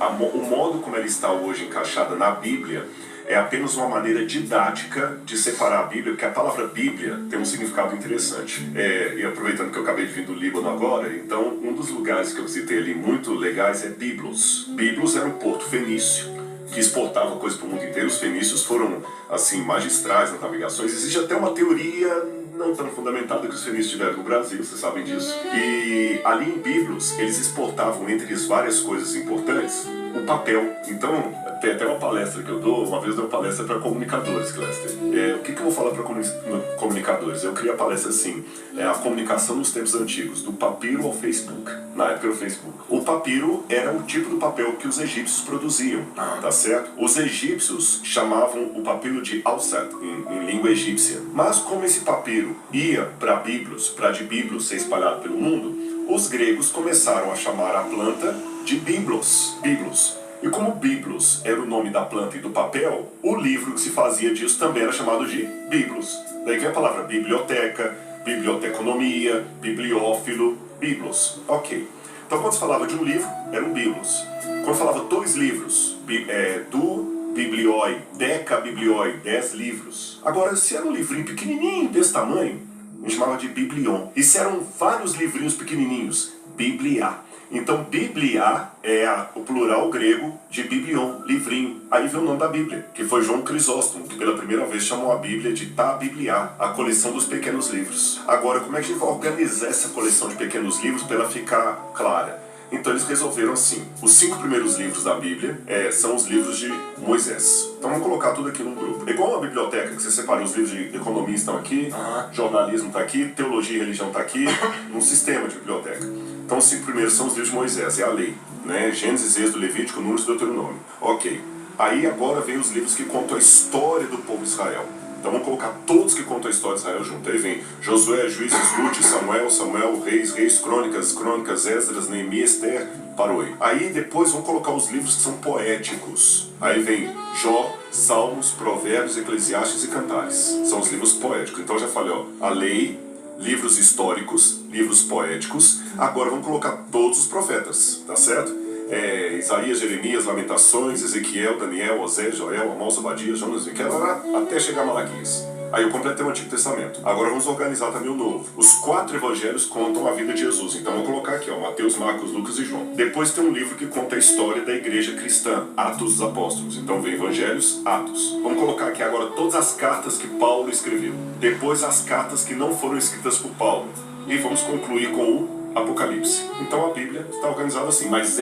o modo como ela está hoje encaixada na Bíblia é apenas uma maneira didática de separar a Bíblia, porque a palavra Bíblia tem um significado interessante. E aproveitando que eu acabei de vir do Líbano agora, então um dos lugares que eu visitei ali muito legais é Biblos. Biblos era um porto fenício que exportava coisas para o mundo inteiro. Os fenícios foram, assim, magistrais nas navegações. Existe até uma teoria não tão fundamentada que os fenícios tiveram no Brasil, vocês sabem disso. E ali em Biblos, eles exportavam, entre as várias coisas importantes, o papel. Então, tem até uma palestra que eu dou, uma vez eu dei uma palestra para comunicadores, Cléster. O que eu vou falar para comunicadores? Eu criei a palestra assim, a comunicação nos tempos antigos, do papiro ao Facebook. Na época era o Facebook. O papiro era um tipo do papel que os egípcios produziam, tá certo? Os egípcios chamavam o papiro de alset, em língua egípcia. Mas como esse papiro ia para de Biblos ser espalhado pelo mundo, os gregos começaram a chamar a planta de Biblos. E como Biblos era o nome da planta e do papel, o livro que se fazia disso também era chamado de Biblos. Daí vem a palavra biblioteca, biblioteconomia, bibliófilo, Biblos. Ok. Então quando se falava de um livro, era um Biblos. Quando falava dois livros, do biblioi, deca biblioi, 10 livros. Agora, se era um livrinho pequenininho desse tamanho, a gente chamava de biblion. E se eram vários livrinhos pequenininhos, biblia. Então, Biblia é o plural grego de biblion, livrinho. Aí vem o nome da Bíblia, que foi João Crisóstomo, que pela primeira vez chamou a Bíblia de Ta Biblia, a coleção dos pequenos livros. Agora, como é que a gente vai organizar essa coleção de pequenos livros para ela ficar clara? Então eles resolveram assim, os 5 primeiros livros da Bíblia são os livros de Moisés. Então vamos colocar tudo aqui num grupo. É igual uma biblioteca, que você separa os livros de economia estão aqui, jornalismo está aqui, teologia e religião está aqui, um sistema de biblioteca. Então os 5 primeiros são os livros de Moisés, é a lei, né? Gênesis, Êxodo, Levítico, Números e Deuteronômio. Ok. Aí agora vem os livros que contam a história do povo de Israel. Então vamos colocar todos que contam a história de Israel junto. Aí vem Josué, Juízes, Ruth, Samuel, Reis, Crônicas, Esdras, Neemias, Esther, parou aí. Aí depois vamos colocar os livros que são poéticos. Aí vem Jó, Salmos, Provérbios, Eclesiastes e Cantares. São os livros poéticos. Então eu já falei, a lei, livros históricos, livros poéticos. Agora vamos colocar todos os profetas, tá certo? Isaías, Jeremias, Lamentações, Ezequiel, Daniel, Osés, Joel, Amós, Obadias, Jonas, Miquel, até chegar a Malaquias. Aí eu completei o Antigo Testamento. Agora vamos organizar também o Novo. Os 4 evangelhos contam a vida de Jesus. Então vou colocar aqui, Mateus, Marcos, Lucas e João. Depois tem um livro que conta a história da igreja cristã, Atos dos Apóstolos. Então vem Evangelhos, Atos. Vamos colocar aqui agora todas as cartas que Paulo escreveu. Depois as cartas que não foram escritas por Paulo. E vamos concluir com o Apocalipse. Então a Bíblia está organizada assim, mas